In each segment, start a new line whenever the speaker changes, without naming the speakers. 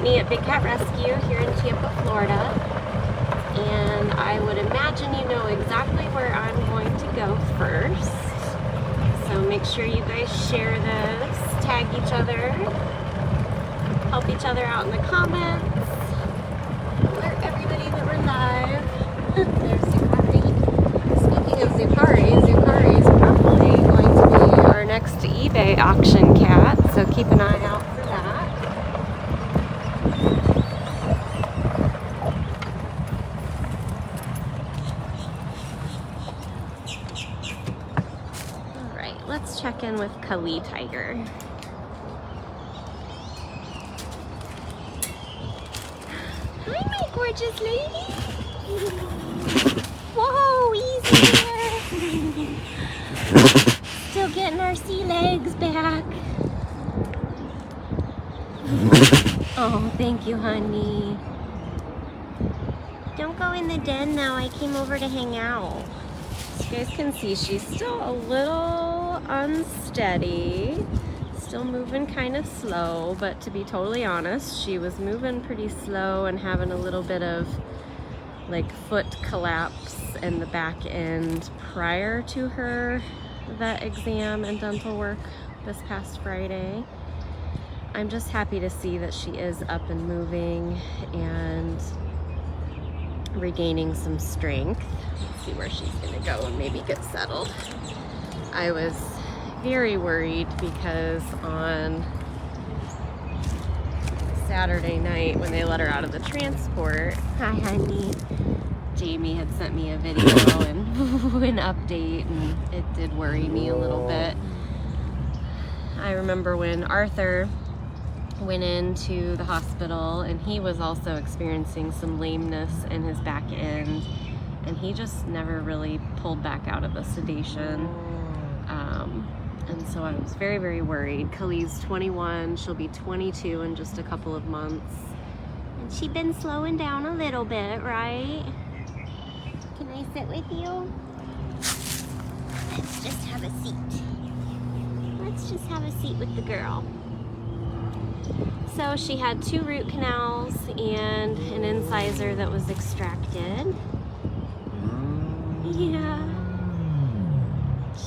me at Big Cat Rescue here in Tampa, Florida. And I would imagine you know exactly where I'm going to go first. So make sure you guys share this, tag each other, help each other out in the comments, alert everybody that we're live. There's Zukari. Speaking of Zukari is probably going to be our next eBay auction cat, so keep an eye out for that. Alright, let's check in with Kali Tiger. Hi, my gorgeous lady. Whoa, easy there. Still getting our sea legs back. Oh, thank you, honey. Don't go in the den now. I came over to hang out. As you guys can see, she's still a little unsteady. Still moving kind of slow, but to be totally honest, she was moving pretty slow and having a little bit of like foot collapse in the back end prior to her vet exam and dental work this past Friday. I'm just happy to see that she is up and moving and regaining some strength. Let's see where she's gonna go and maybe get settled. I was very worried because on Saturday night when they let her out of the transport, hi honey, Jamie had sent me a video and an update, and it did worry me a little bit. I remember when Arthur went into the hospital and he was also experiencing some lameness in his back end, and he just never really pulled back out of the sedation. And so I was very, very worried. Kali's 21, she'll be 22 in just a couple of months. And she's been slowing down a little bit, right? Can I sit with you? Let's just have a seat. Let's just have a seat with the girl. So she had 2 root canals and an incisor that was extracted. Yeah.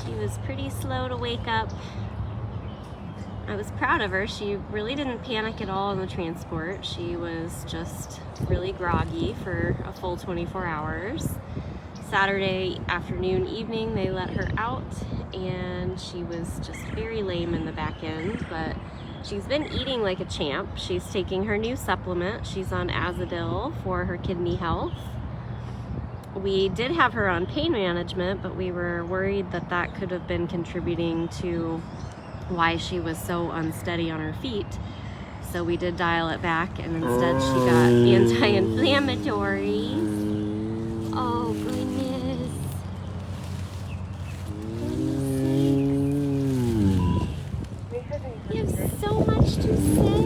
She was pretty slow to wake up. I was proud of her. She really didn't panic at all in the transport. She was just really groggy for a full 24 hours. Saturday afternoon, evening, they let her out, and she was just very lame in the back end, but she's been eating like a champ. She's taking her new supplement. She's on Azadil for her kidney health. We did have her on pain management, but we were worried that that could have been contributing to why she was so unsteady on her feet. So we did dial it back, and instead she got anti-inflammatories. Oh, goodness. You have so much to say.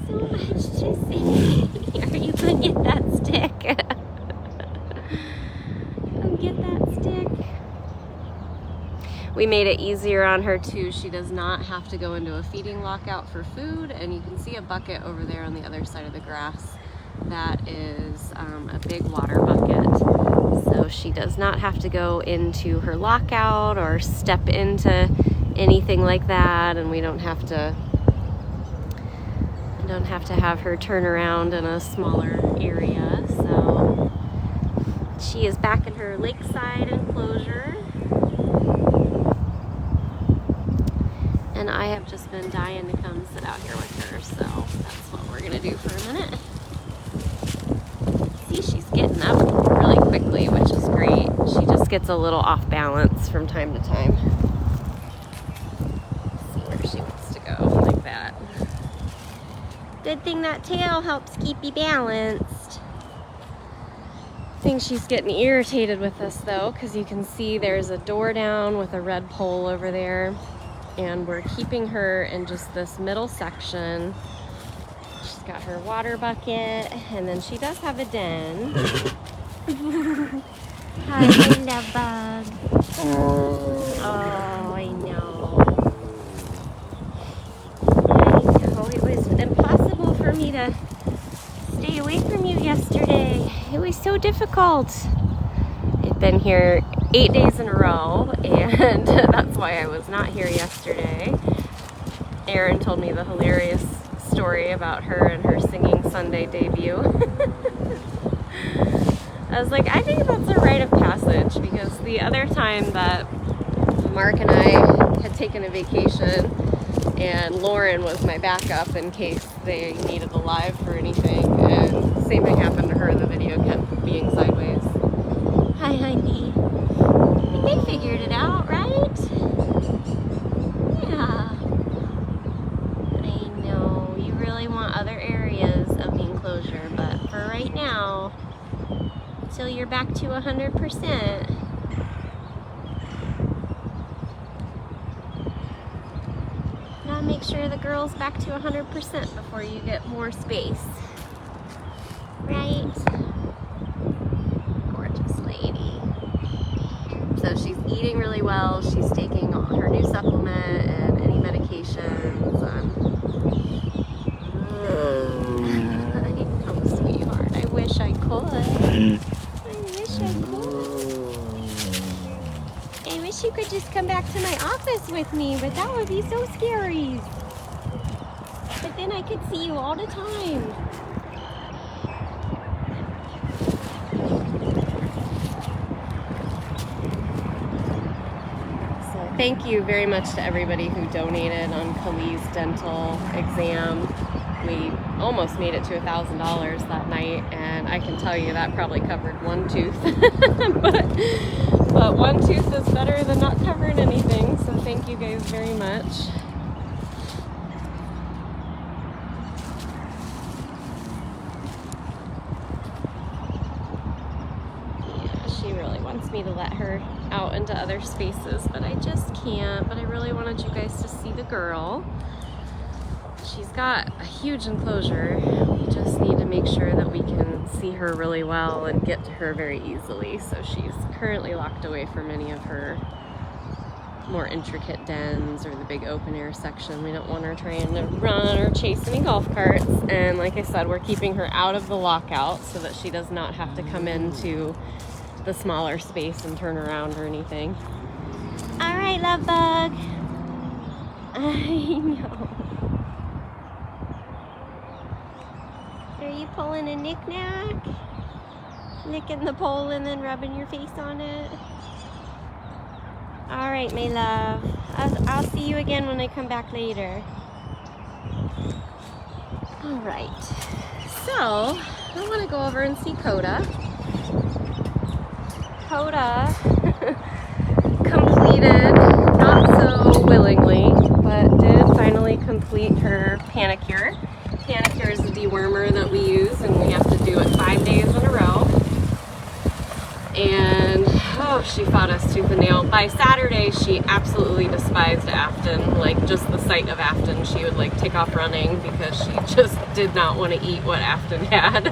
So much to say. Are you gonna get that stick? Come get that stick. We made it easier on her too. She does not have to go into a feeding lockout for food, and you can see a bucket over there on the other side of the grass. That is a big water bucket. So she does not have to go into her lockout or step into anything like that, and we don't have to have her turn around in a smaller area. So she is back in her lakeside enclosure, and I have just been dying to come sit out here with her, so that's what we're gonna do for a minute. See, she's getting up really quickly, which is great. She just gets a little off balance from time to time. Let's see where she wants to go, like that. Good thing that tail helps keep you balanced. I think she's getting irritated with us though, because you can see there's a door down with a red pole over there, and we're keeping her in just this middle section. She's got her water bucket, and then she does have a den. Hi, love bug. Oh, I know. I know. it was impossible for me to stay away from you yesterday. It was so difficult. I've been here 8 days in a row, and that's why I was not here yesterday. Erin told me the hilarious story about her and her singing Sunday debut. I was like, I think that's a rite of passage, because the other time that Mark and I had taken a vacation and Lauren was my backup in case they needed a live for anything, and same thing happened to her, the video kept being sideways. Hi, honey. I think they figured it out, right? Yeah. I know, you really want other areas of the enclosure, but for right now, until you're back to 100%, gotta make sure the girl's back to 100% before you get more space. Right? Gorgeous lady. So she's eating really well. She's taking her new supplement and any medications. I know, sweetheart. I wish I could. I wish I could. I wish you could just come back to my office with me, but that would be so scary. But then I could see you all the time. So thank you very much to everybody who donated on Khalil's dental exam. We almost made it to $1,000 that night, and I can tell you that probably covered one tooth. but one tooth is better than not covering anything, so thank you guys very much. Yeah, she really wants me to let her out into other spaces, but I just can't. But I really wanted you guys to see the girl. She's got a huge enclosure. We just need to make sure that we can see her really well and get to her very easily. So she's currently locked away from any of her more intricate dens or the big open air section. We don't want her trying to run or chase any golf carts. And like I said, we're keeping her out of the lockout so that she does not have to come into the smaller space and turn around or anything. All right, love bug. I know. Are you pulling a knick-knack? Licking the pole and then rubbing your face on it? All right, my love. I'll see you again when I come back later. All right. So, I want to go over and see Koda. Koda completed, not so willingly, but did finally complete her panicure. Panicure is the dewormer that we use, and we have to do it 5 days in a row. And oh, she fought us tooth and nail. By Saturday, she absolutely despised Afton. Like, just the sight of Afton, she would like take off running because she just did not want to eat what Afton had.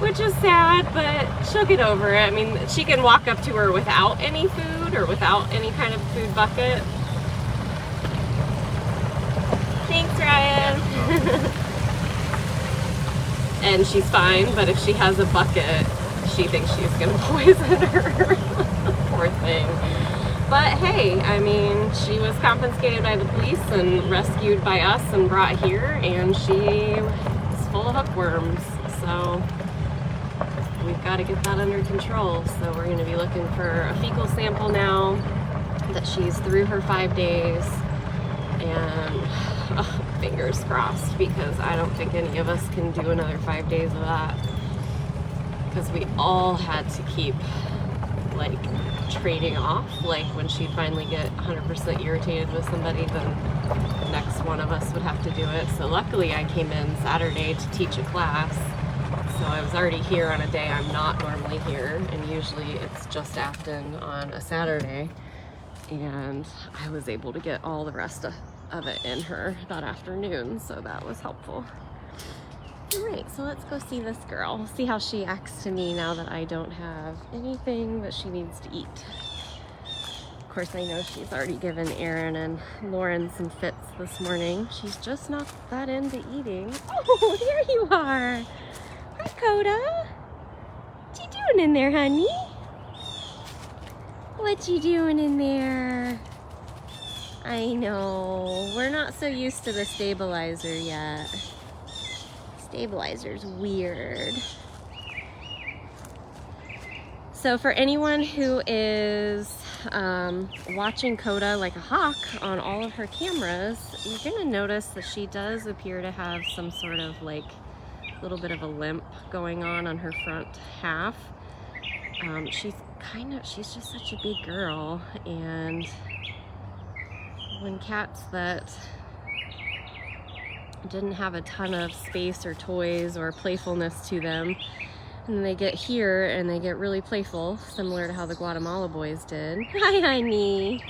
Which is sad, but she'll get over it. I mean, she can walk up to her without any food or without any kind of food bucket. Thanks, Ryan. And she's fine, but if she has a bucket, she thinks she's gonna poison her. Poor thing. But hey, I mean, she was confiscated by the police and rescued by us and brought here, and she is full of hookworms. So we've got to get that under control. So we're going to be looking for a fecal sample now that she's through her 5 days, and fingers crossed, because I don't think any of us can do another 5 days of that, because we all had to keep like trading off. Like when she'd finally get 100% irritated with somebody, then the next one of us would have to do it. So luckily I came in Saturday to teach a class, so I was already here on a day I'm not normally here, and usually it's just Afton on a Saturday, and I was able to get all the rest of it in her that afternoon, so that was helpful. All right, so let's go see this girl. We'll see how she acts to me now that I don't have anything that she needs to eat. course, I know she's already given Aaron and Lauren some fits this morning. She's just not that into eating. Oh, there you are. Hi, Koda. What you doing in there, honey? What you doing in there? I know. We're not so used to the stabilizer yet. Stabilizer's weird. So for anyone who is watching Koda like a hawk on all of her cameras, you're gonna notice that she does appear to have some sort of like little bit of a limp going on her front half. She's just such a big girl, and when cats that didn't have a ton of space or toys or playfulness to them, and they get here and they get really playful, similar to how the Guatemala boys did. Hi, honey.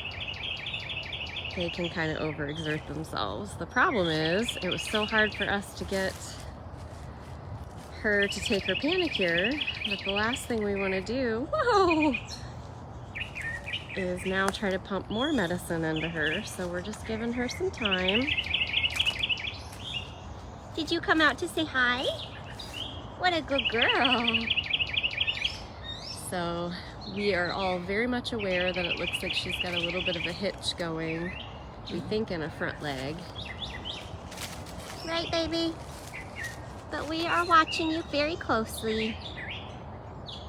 They can kind of overexert themselves. The problem is, it was so hard for us to get her to take her panicure that the last thing we want to do, whoa, is now try to pump more medicine into her. So we're just giving her some time. Did you come out to say hi? What a good girl. So we are all very much aware that it looks like she's got a little bit of a hitch going, we think in a front leg. Right, baby? But we are watching you very closely.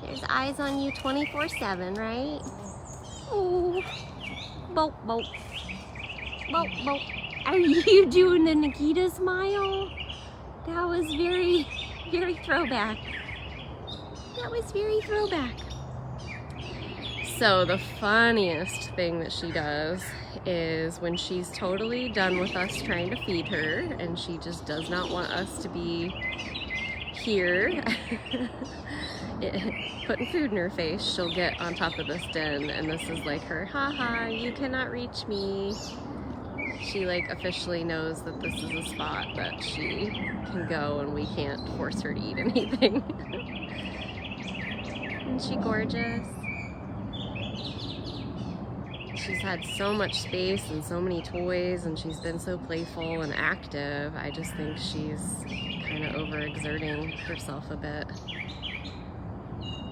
There's eyes on you 24/7, right? Oh, boop, boop. Boop, boop. Are you doing the Nikita smile? That was very throwback. That was very throwback. So the funniest thing that she does is when she's totally done with us trying to feed her and she just does not want us to be here putting food in her face, she'll get on top of this den, and this is like her, haha, you cannot reach me. She like officially knows that this is a spot that she can go and we can't force her to eat anything. Isn't she gorgeous? She's had so much space and so many toys, and she's been so playful and active. I just think she's kind of overexerting herself a bit.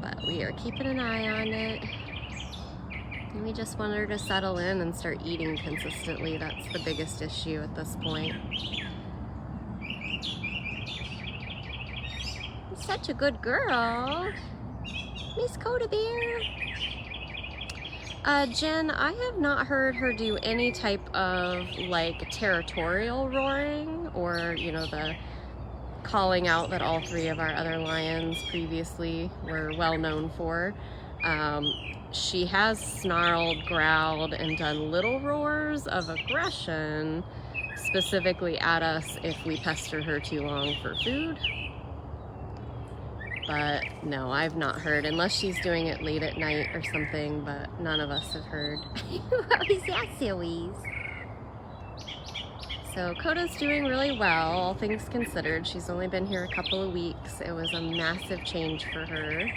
But we are keeping an eye on it. And we just want her to settle in and start eating consistently. That's the biggest issue at this point. You're such a good girl, Miss Koda Bear. Jen, I have not heard her do any type of like territorial roaring or, you know, the calling out that all three of our other lions previously were well known for. She has snarled, growled, and done little roars of aggression, specifically at us if we pester her too long for food. But no, I've not heard, unless she's doing it late at night or something, but none of us have heard. What was that, sillies? So Koda's doing really well, all things considered. She's only been here a couple of weeks. It was a massive change for her.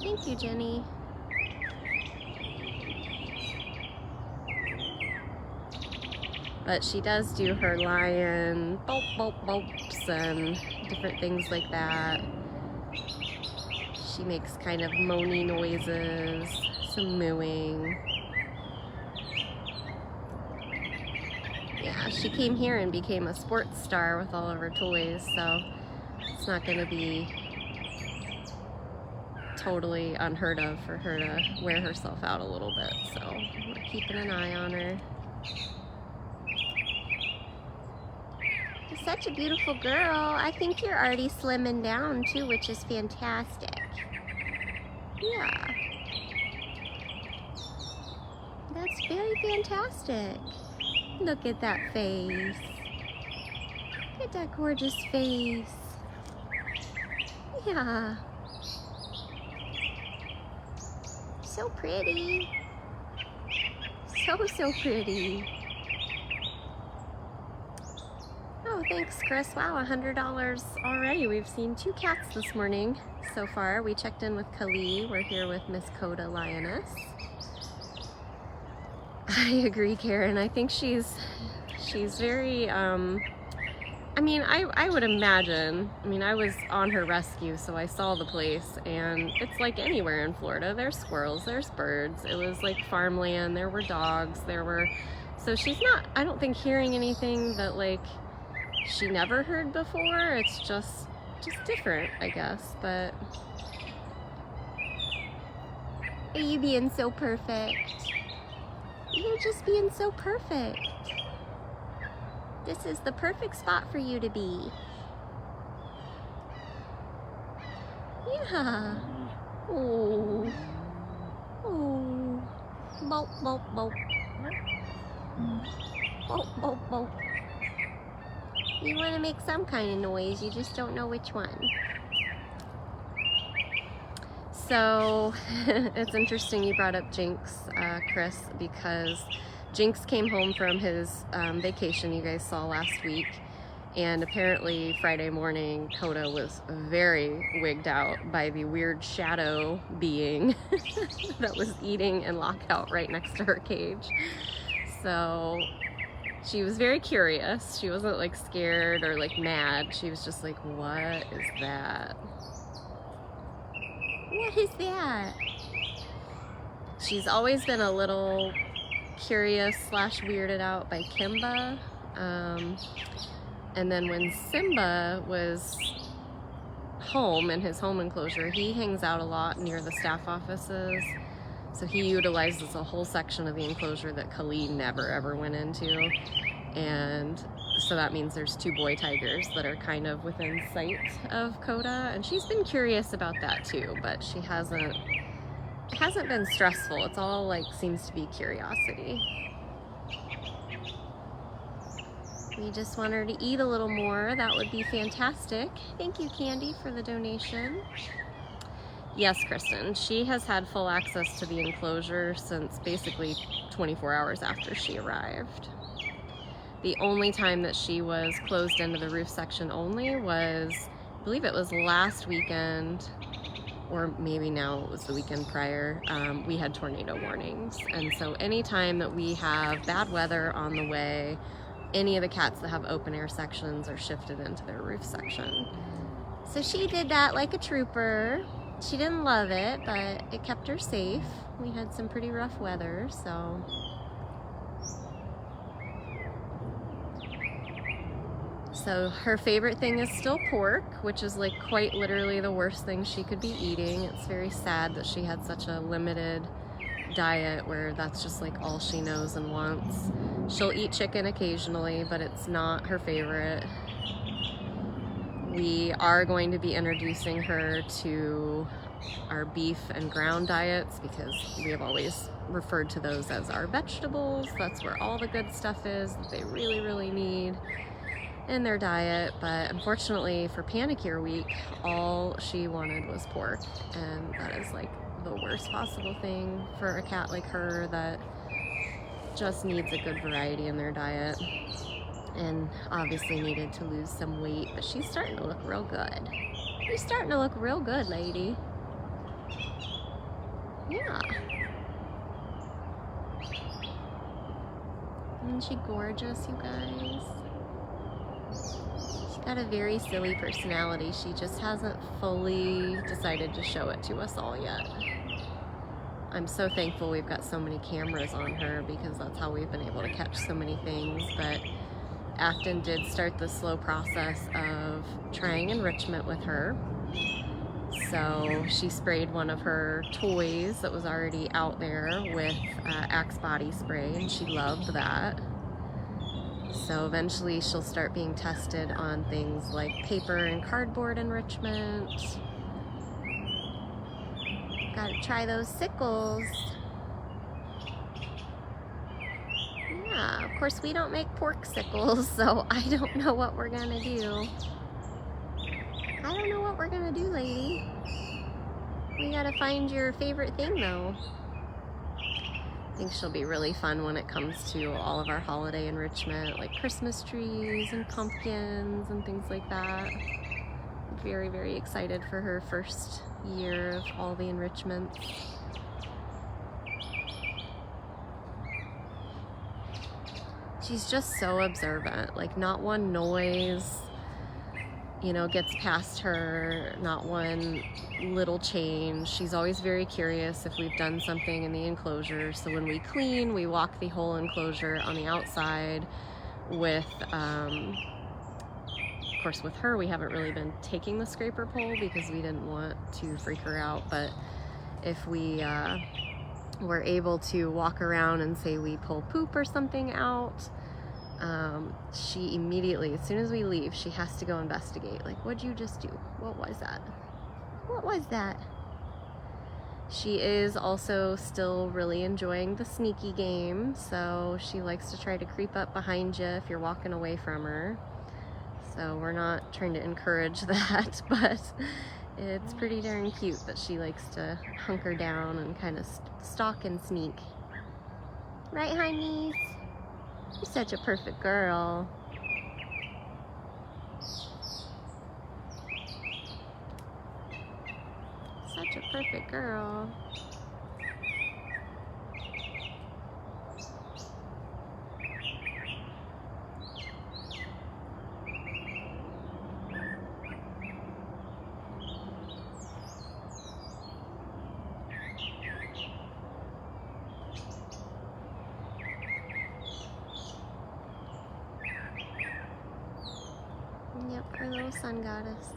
Thank you, Jenny. But she does do her lion boop, boop, boop, and different things like that. She makes kind of moany noises, some mooing. Yeah, she came here and became a sports star with all of her toys, so it's not going to be totally unheard of for her to wear herself out a little bit, so we're keeping an eye on her. You're such a beautiful girl. I think you're already slimming down too, which is fantastic. Yeah. That's very fantastic. Look at that face. Look at that gorgeous face. Yeah. So pretty. So pretty. Oh, thanks, Chris. Wow, $100 already. We've seen 2 cats this morning so far. We checked in with Kali. We're here with Miss Koda Lioness. I agree, Karen. I think she's very, I mean, I would imagine, I mean, I was on her rescue, so I saw the place, and it's like anywhere in Florida. There's squirrels, there's birds. It was like farmland, there were dogs, so she's not, I don't think, hearing anything that like she never heard before. It's just different, I guess. But are you being so perfect? You're just being so perfect. This is the perfect spot for you to be. Yeah. Oh. Oh. Boop, boop, boop. Boop, boop, boop. You want to make some kind of noise, you just don't know which one. So, it's interesting you brought up Jinx, Chris, because Jinx came home from his vacation you guys saw last week, and apparently Friday morning Koda was very wigged out by the weird shadow being that was eating and lockout right next to her cage. So she was very curious. She wasn't like scared or like mad. She was just like, what is that? What is that? She's always been a little curious / weirded out by Kimba. And then when Simba was home in his home enclosure, he hangs out a lot near the staff offices. So he utilizes a whole section of the enclosure that Khalid never ever went into. And so that means there's 2 boy tigers that are kind of within sight of Koda. And she's been curious about that too, but it hasn't been stressful. It's all like seems to be curiosity. We just want her to eat a little more. That would be fantastic. Thank you, Candy, for the donation. Yes, Kristen, she has had full access to the enclosure since basically 24 hours after she arrived. The only time that she was closed into the roof section only was, I believe it was last weekend, or maybe now it was the weekend prior. We had tornado warnings. And so anytime that we have bad weather on the way, any of the cats that have open air sections are shifted into their roof section. So she did that like a trooper. She didn't love it, but it kept her safe. We had some pretty rough weather, so. So her favorite thing is still pork, which is like quite literally the worst thing she could be eating. It's very sad that she had such a limited diet where that's just like all she knows and wants. She'll eat chicken occasionally, but it's not her favorite. We are going to be introducing her to our beef and ground diets because we have always referred to those as our vegetables. That's where all the good stuff is that they really, really need in their diet. But unfortunately for Panicure Week, all she wanted was pork, and that is like the worst possible thing for a cat like her that just needs a good variety in their diet, and obviously needed to lose some weight. But she's starting to look real good. She's starting to look real good, lady. Yeah. Isn't she gorgeous, you guys? She's got a very silly personality. She just hasn't fully decided to show it to us all yet. I'm so thankful we've got so many cameras on her because that's how we've been able to catch so many things. But Afton did start the slow process of trying enrichment with her. So she sprayed one of her toys that was already out there with Axe body spray, and she loved that. So eventually she'll start being tested on things like paper and cardboard enrichment. Gotta try those sickles. Yeah, of course we don't make pork sickles, so I don't know what we're gonna do. I don't know what we're gonna do, lady. We gotta find your favorite thing, though. I think she'll be really fun when it comes to all of our holiday enrichment, like Christmas trees and pumpkins and things like that. Very, very excited for her first year of all the enrichments. she's just so observant. Like, not one noise, you know, gets past her, not one little change. She's always very curious if we've done something in the enclosure. So when we clean, we walk the whole enclosure on the outside with, of course with her, we haven't really been taking the scraper pole because we didn't want to freak her out. But if we were able to walk around and say we pull poop or something out, she immediately, as soon as we leave, she has to go investigate. Like, what'd you just do? What was that? What was that? She is also still really enjoying the sneaky game, so she likes to try to creep up behind you if you're walking away from her. So we're not trying to encourage that, but it's pretty darn cute that she likes to hunker down and kind of stalk and sneak. Right, honeys? You're such a perfect girl. Such a perfect girl. Yep, our little sun goddess.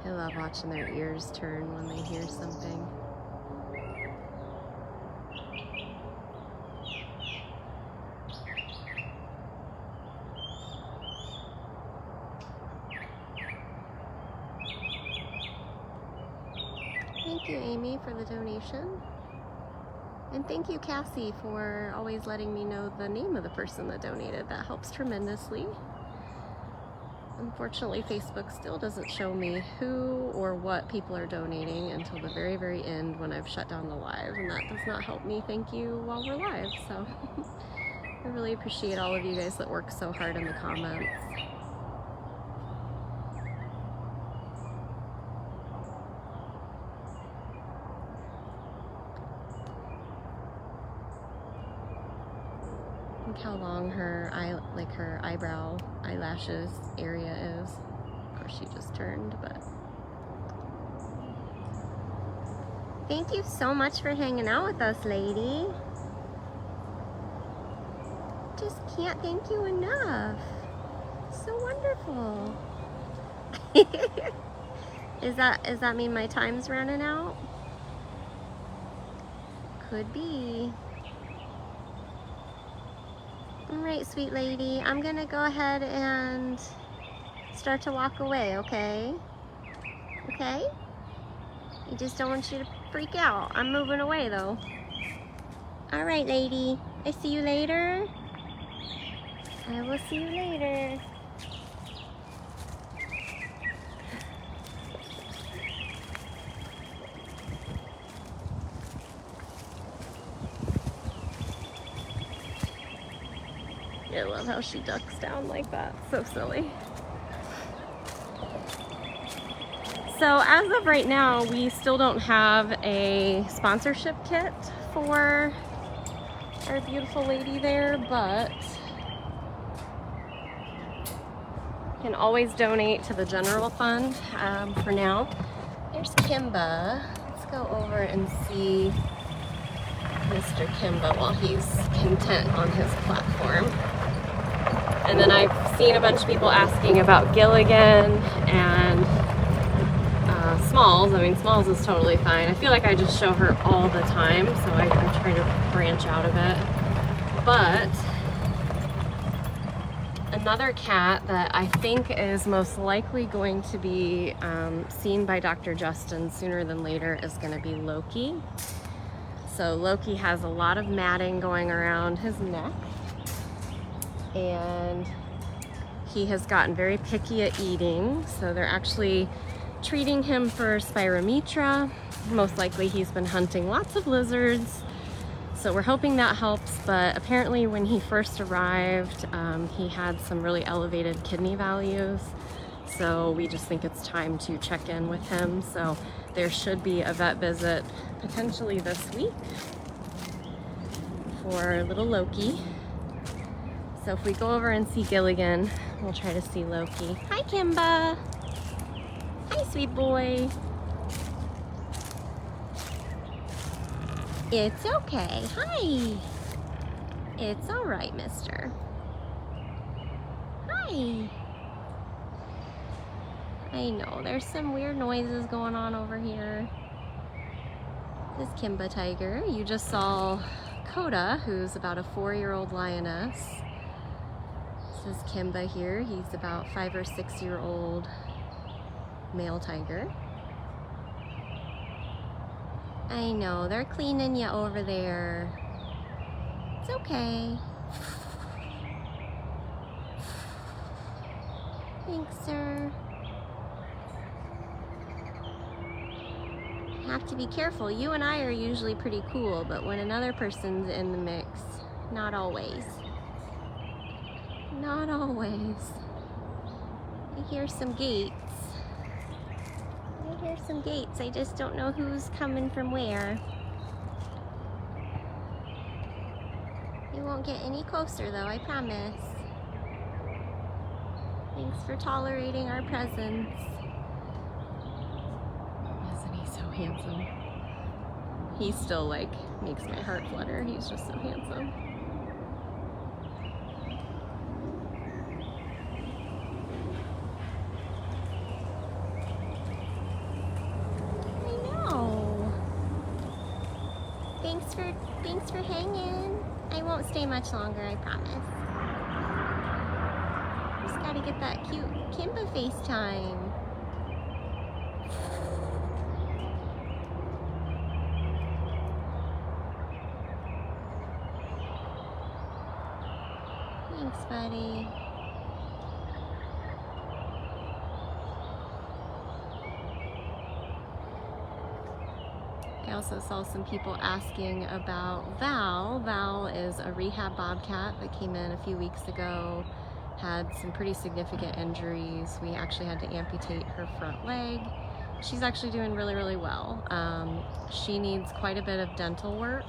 I love watching their ears turn when they hear something. Thank you, Amy, for the donation. And thank you, Cassie, for always letting me know the name of the person that donated. That helps tremendously. Unfortunately, Facebook still doesn't show me who or what people are donating until the very, very end when I've shut down the live, and that does not help me thank you while we're live. So I really appreciate all of you guys that work so hard in the comments. Look how long her her eyebrow eyelashes area is. Of course, she just turned, but thank you so much for hanging out with us, lady. Just can't thank you enough. So wonderful. Does that mean my time's running out? Could be. All right, sweet lady, I'm gonna go ahead and start to walk away, okay? Okay? I just don't want you to freak out. I'm moving away though. All right, lady, I see you later. I will see you later. I love how she ducks down like that. So silly. So as of right now, we still don't have a sponsorship kit for our beautiful lady there, but you can always donate to the general fund for now. There's Kimba. Let's go over and see Mr. Kimba while he's content on his platform. And then I've seen a bunch of people asking about Gilligan and Smalls. I mean, Smalls is totally fine. I feel like I just show her all the time, so I try to branch out a bit. But another cat that I think is most likely going to be seen by Dr. Justin sooner than later is going to be Loki. So Loki has a lot of matting going around his neck, and he has gotten very picky at eating, so they're actually treating him for spirometra. Most likely he's been hunting lots of lizards, So we're hoping that helps, but apparently when he first arrived, he had some really elevated kidney values. So we just think it's time to check in with him. So there should be a vet visit potentially this week for little Loki. So if we go over and see Gilligan, we'll try to see Loki. Hi, Kimba. Hi, sweet boy. It's okay. Hi. It's all right, mister. Hi. I know, there's some weird noises going on over here. This is Kimba tiger. You just saw Koda, who's about a 4-year-old lioness. This is Kimba here. He's about 5 or 6-year-old male tiger. I know, they're cleaning you over there. It's okay. Thanks, sir. Have to be careful. You and I are usually pretty cool, but when another person's in the mix, not always. Not always. I hear some gates. I hear some gates. I just don't know who's coming from where. You won't get any closer though, I promise. Thanks for tolerating our presence. Isn't he so handsome? He still like makes my heart flutter. He's just so handsome. Thanks for hanging. I won't stay much longer, I promise. Just gotta get that cute Kimba FaceTime. Thanks, buddy. I also saw some people asking about Val. Val is a rehab bobcat that came in a few weeks ago, had some pretty significant injuries. We actually had to amputate her front leg. She's actually doing really, really well. She needs quite a bit of dental work.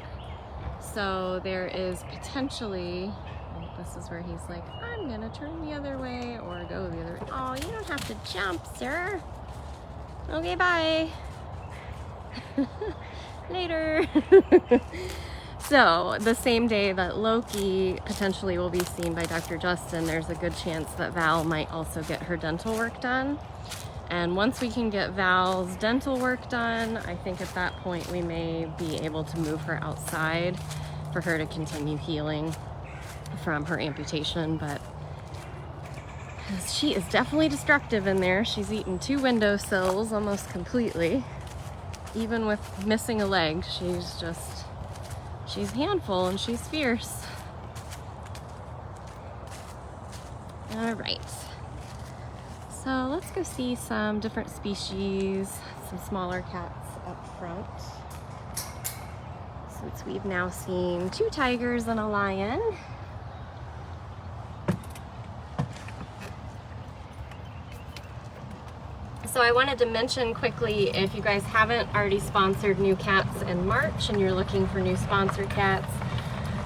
So there is potentially, this is where he's like, I'm gonna turn the other way or go the other way. Oh, you don't have to jump, sir. Okay, bye. Later. So the same day that Loki potentially will be seen by Dr. Justin, there's a good chance that Val might also get her dental work done. And once we can get Val's dental work done, I think at that point we may be able to move her outside for her to continue healing from her amputation. But she is definitely destructive in there. She's eaten 2 windowsills almost completely. Even with missing a leg, she's a handful and she's fierce. All right. So let's go see some different species, some smaller cats up front. Since we've now seen 2 tigers and a lion. So I wanted to mention quickly, if you guys haven't already sponsored new cats in March and you're looking for new sponsored cats,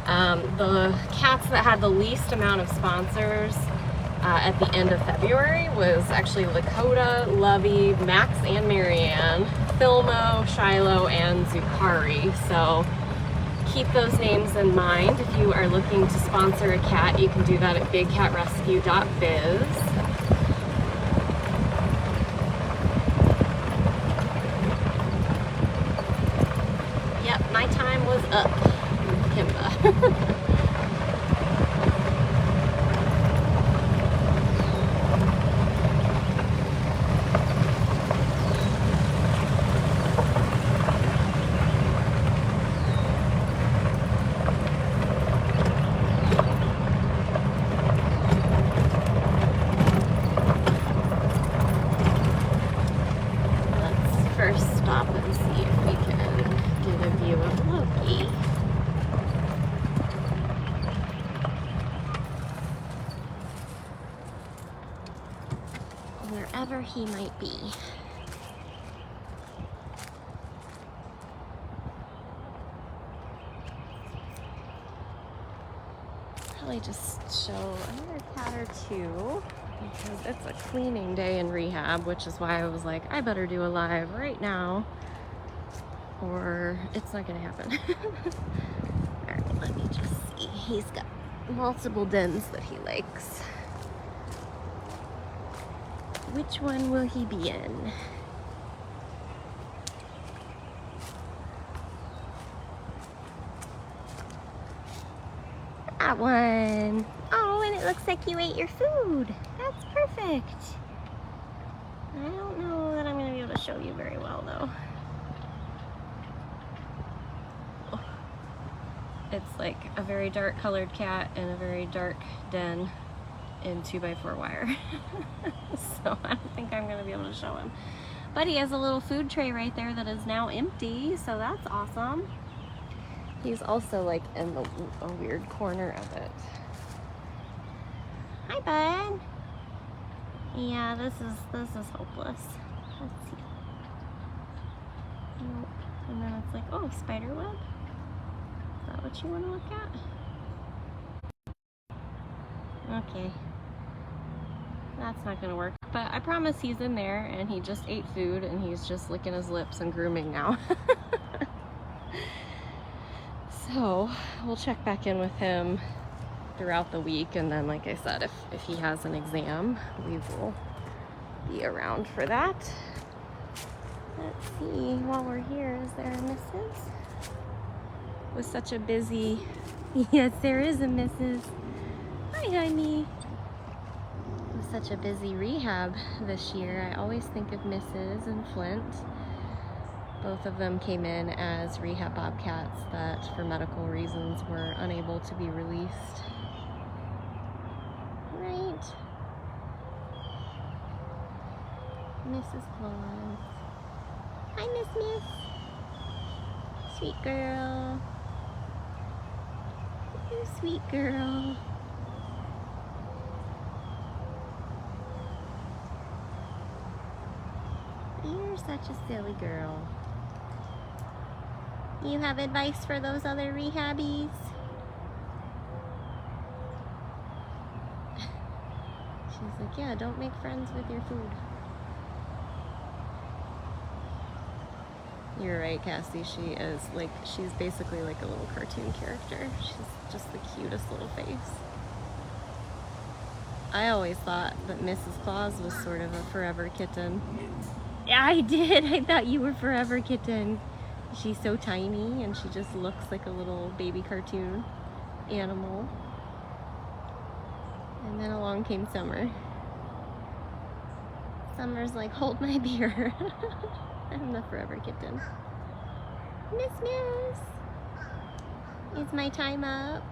the cats that had the least amount of sponsors at the end of February was actually Koda, Lovey, Max and Marianne, Philmo, Shiloh, and Zukari. So keep those names in mind. If you are looking to sponsor a cat, you can do that at bigcatrescue.biz. My time was up with Kimba. Let's first stop and see if we can get a view of Loki. wherever he might be. Probably just show another cat or two because it's a cleaning day in rehab, which is why I was like, I better do a live right now or it's not gonna happen. All right, let me just see. He's got multiple dens that he likes. Which one will he be in? That one. Oh, and it looks like you ate your food. That's perfect. I don't know that I'm going to be able to show you very well, though. It's like a very dark colored cat in a very dark den in 2x4 wire. So I don't think I'm going to be able to show him. But he has a little food tray right there that is now empty, so that's awesome. He's also like in a weird corner of it. Hi, bud. Yeah, this is hopeless. Let's see. Nope. And then it's like, oh, spider web. Is that what you want to look at? Okay. That's not gonna work. But I promise he's in there and he just ate food and he's just licking his lips and grooming now. So we'll check back in with him throughout the week, and then like I said, if he has an exam, we will be around for that. Let's see, while we're here, is there a Mrs.? It was such a busy, yes there is a Mrs. Hi honey. It was such a busy rehab this year. I always think of Mrs. and Flint. Both of them came in as rehab bobcats that, for medical reasons, were unable to be released. Right. Mrs. Claus. Hi, Miss. Sweet girl. You sweet girl. You're such a silly girl. You have advice for those other rehabbies? She's like, yeah, don't make friends with your food. You're right, Cassie. She is like, she's basically like a little cartoon character. She's just the cutest little face. I always thought that Mrs. Claus was sort of a forever kitten. Yeah, I did. I thought you were forever kitten. She's so tiny and she just looks like a little baby cartoon animal. And then along came Summer. Summer's like, hold my beer. I'm the forever kitten. Miss. Is my time up?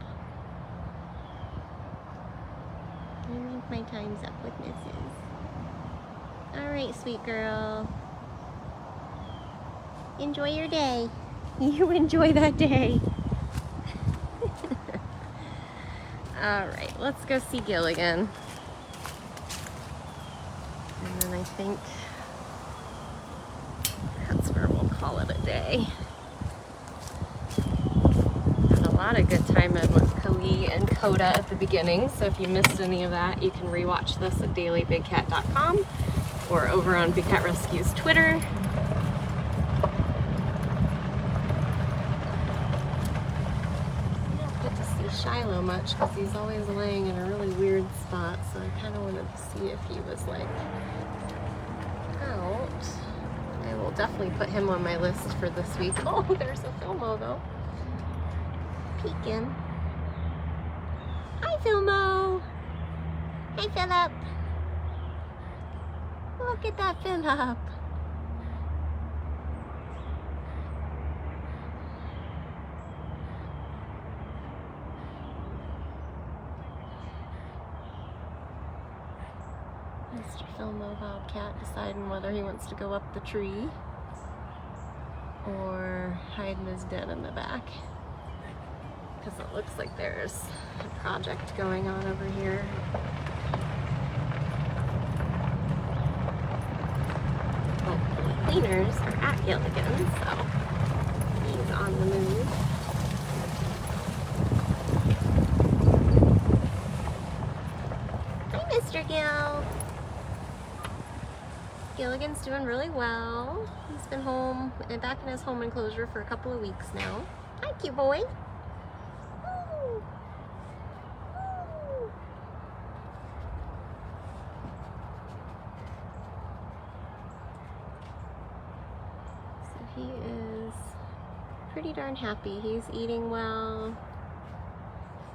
I think my time's up with Mrs. Alright, sweet girl. Enjoy your day. You enjoy that day. Alright, let's go see Gilligan. And then I think that's where we'll call it a day. Had a lot of good time in with Kali and Koda at the beginning, so if you missed any of that, you can rewatch this at dailybigcat.com or over on Big Cat Rescue's Twitter. Shiloh much because he's always laying in a really weird spot, so I kind of wanted to see if he was like out. I will definitely put him on my list for this week. Oh, there's a Philmo though. Peeking. Hi Philmo. Hey Philip. Look at that Philip. Mr. Philmo Bobcat deciding whether he wants to go up the tree or hide in his den in the back, because it looks like there's a project going on over here. cleaners are at Gilligan, so he's on the move. Hi, Mr. Gill. Gilligan's doing really well. He's been home and back in his home enclosure for a couple of weeks now. Hi, cute boy. Woo. Woo. So he is pretty darn happy. He's eating well.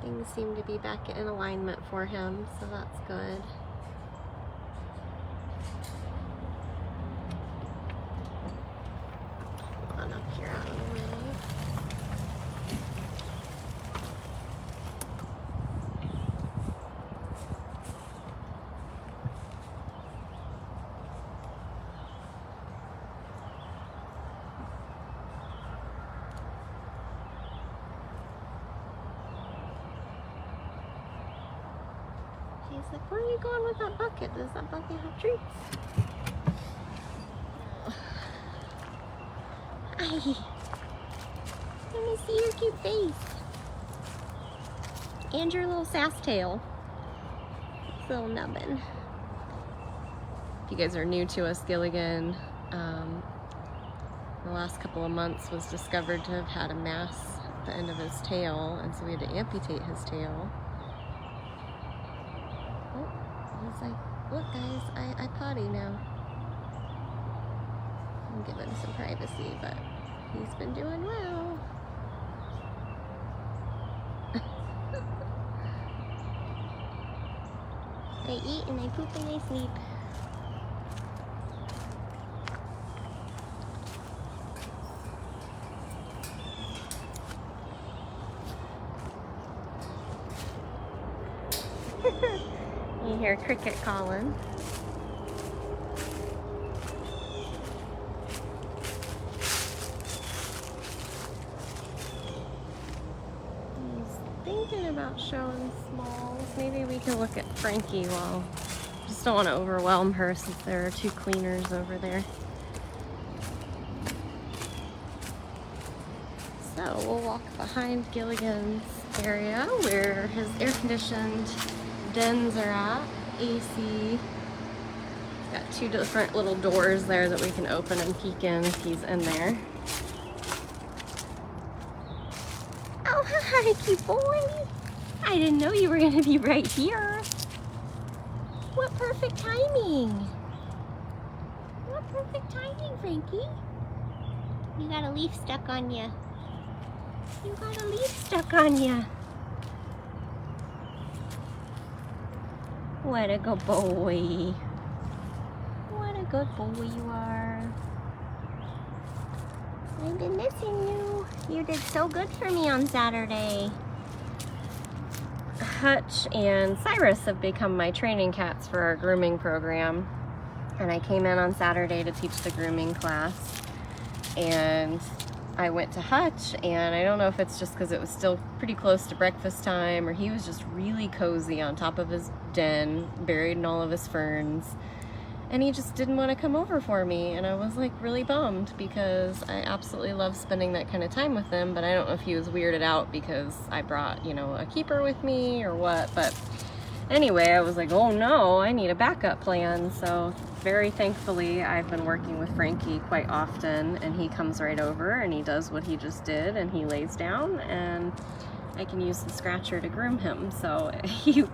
Things seem to be back in alignment for him, so that's good. Up here out of the way. He's like, where are you going with that bucket? Does that bucket have treats? Let me see your cute face. And your little sass tail. It's a little nubbin. If you guys are new to us, Gilligan, the last couple of months was discovered to have had a mass at the end of his tail, and so we had to amputate his tail. Oh, he's like, look guys, I potty now. I'm giving him some privacy, but he's been doing well. I eat and I poop and I sleep. You hear cricket calling. About showing smalls. Maybe we can look at Frankie while just don't want to overwhelm her since there are two cleaners over there. So we'll walk behind Gilligan's area where his air-conditioned dens are at. AC. He's got two different little doors there that we can open and peek in if he's in there. Oh, hi, cute boy. I didn't know you were going to be right here. What perfect timing. What perfect timing, Frankie. You got a leaf stuck on you. You got a leaf stuck on you. What a good boy. What a good boy you are. I've been missing you. You did so good for me on Saturday. Hutch and Cyrus have become my training cats for our grooming program, and I came in on Saturday to teach the grooming class, and I went to Hutch, and I don't know if it's just because it was still pretty close to breakfast time, or he was just really cozy on top of his den, buried in all of his ferns, and he just didn't want to come over for me, and I was like really bummed because I absolutely love spending that kind of time with him, but I don't know if he was weirded out because I brought, you know, a keeper with me or what, but anyway, I was like, oh no, I need a backup plan. So very thankfully, I've been working with Frankie quite often, and he comes right over and he does what he just did, and he lays down, and I can use the scratcher to groom him. So he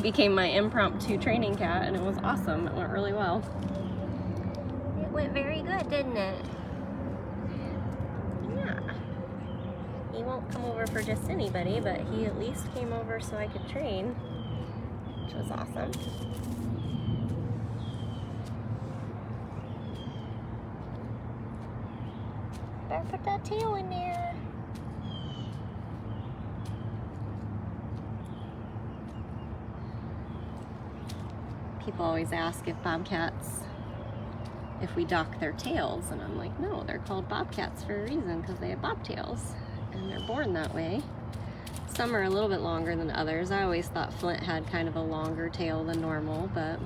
became my impromptu training cat, and it was awesome. It went really well. It went very good, didn't it? Yeah. He won't come over for just anybody, but he at least came over so I could train, which was awesome. Better put that tail in there. People always ask if bobcats, if we dock their tails, and I'm like, no, they're called bobcats for a reason because they have bobtails, and they're born that way. Some are a little bit longer than others. I always thought Flint had kind of a longer tail than normal, but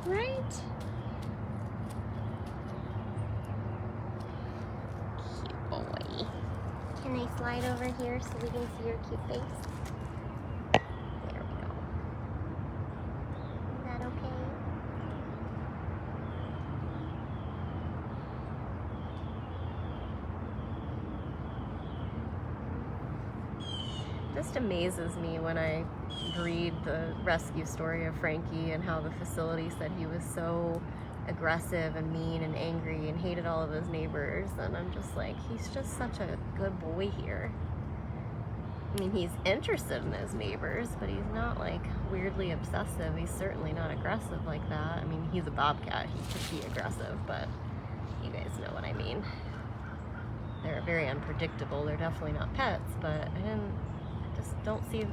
right? Can I slide over here so we can see your cute face? There we go. Is that okay? Just amazes me when I read the rescue story of Frankie and how the facility said he was so aggressive and mean and angry and hated all of his neighbors, and I'm just like, he's just such a good boy here. I mean, he's interested in his neighbors, but he's not like weirdly obsessive. He's certainly not aggressive like that. I mean, he's a bobcat, he could be aggressive, but you guys know what I mean. They're very unpredictable. They're definitely not pets, but I just don't see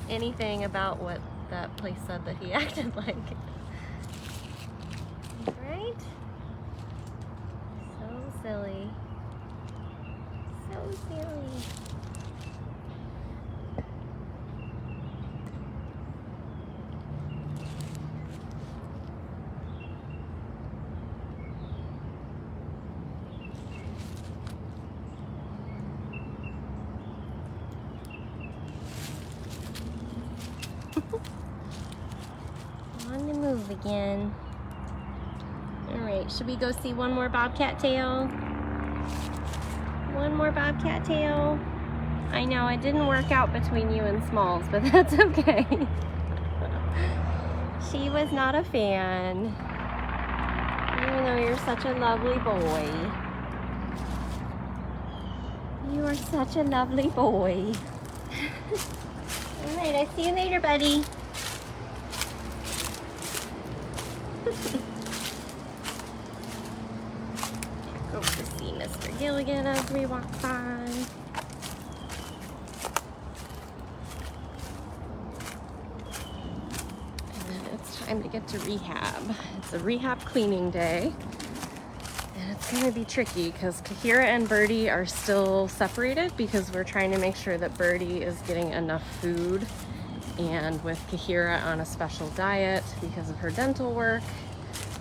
anything about what that place said that he acted like. Right? So silly. So silly. On the move again. Alright, should we go see one more bobcat tail? One more bobcat tail? I know it didn't work out between you and Smalls, but that's okay. She was not a fan. Even though you're such a lovely boy. You are such a lovely boy. Alright, I'll see you later, buddy. Go to see Mr. Gilligan as we walk by. And then it's time to get to rehab. It's a rehab cleaning day. And it's going to be tricky because Kahira and Birdie are still separated because we're trying to make sure that Birdie is getting enough food. And with Kahira on a special diet because of her dental work,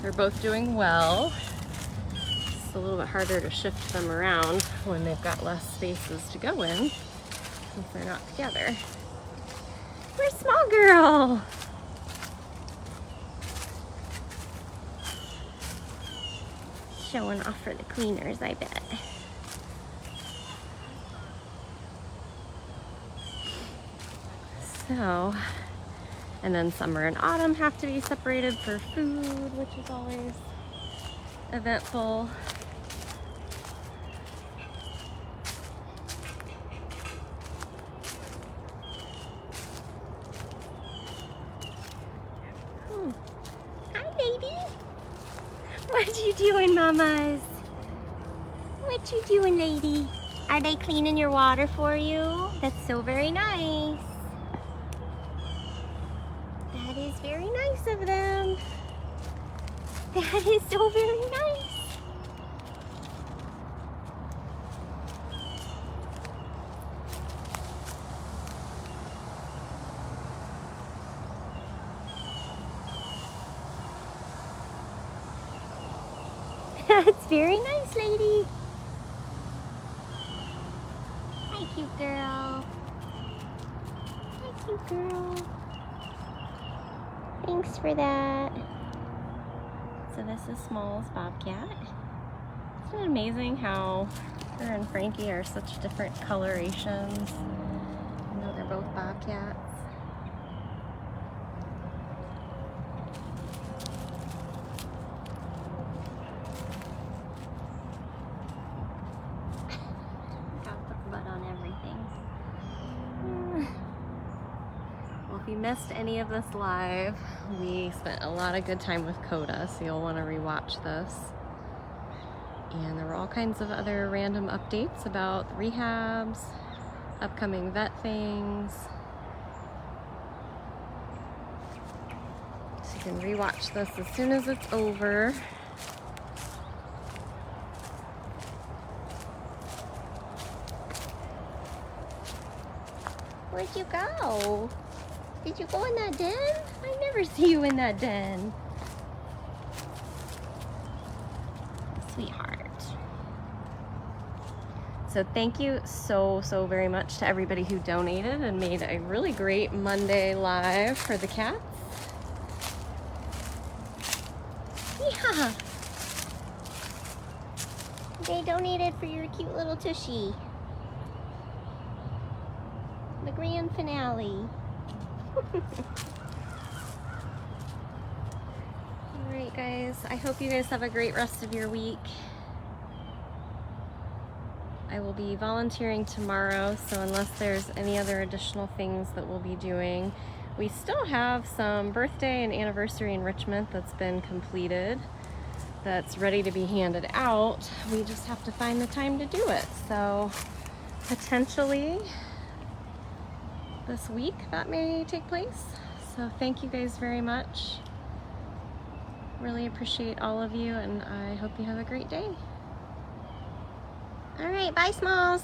they're both doing well. It's a little bit harder to shift them around when they've got less spaces to go in since they're not together. Where's small girl? Showing off for the cleaners, I bet. So, and then summer and autumn have to be separated for food, which is always eventful. Hi, baby. What you doing, mamas? What you doing, lady? Are they cleaning your water for you? That's so very nice. That is very nice of them. That is so very nice. That's very nice, lady. Hi, cute girl. Hi, cute girl. Thanks for that. So this is Small's Bobcat. Isn't it amazing how her and Frankie are such different colorations? You know, they're both Bobcats. Got the blood on everything. Well, if you missed any of this live, we spent a lot of good time with Koda, so you'll want to rewatch this. And there were all kinds of other random updates about rehabs, upcoming vet things. So you can rewatch this as soon as it's over. Where'd you go? Did you go in that den? I never see you in that den. Sweetheart. So thank you so very much to everybody who donated and made a really great Monday live for the cats. Yeah. They donated for your cute little tushy. The grand finale. Alright guys, I hope you guys have a great rest of your week. I will be volunteering tomorrow, so unless there's any other additional things that we'll be doing, we still have some birthday and anniversary enrichment that's been completed, that's ready to be handed out. We just have to find the time to do it. So potentially this week that may take place. So thank you guys very much. Really appreciate all of you, and I hope you have a great day. All right, bye, Smalls.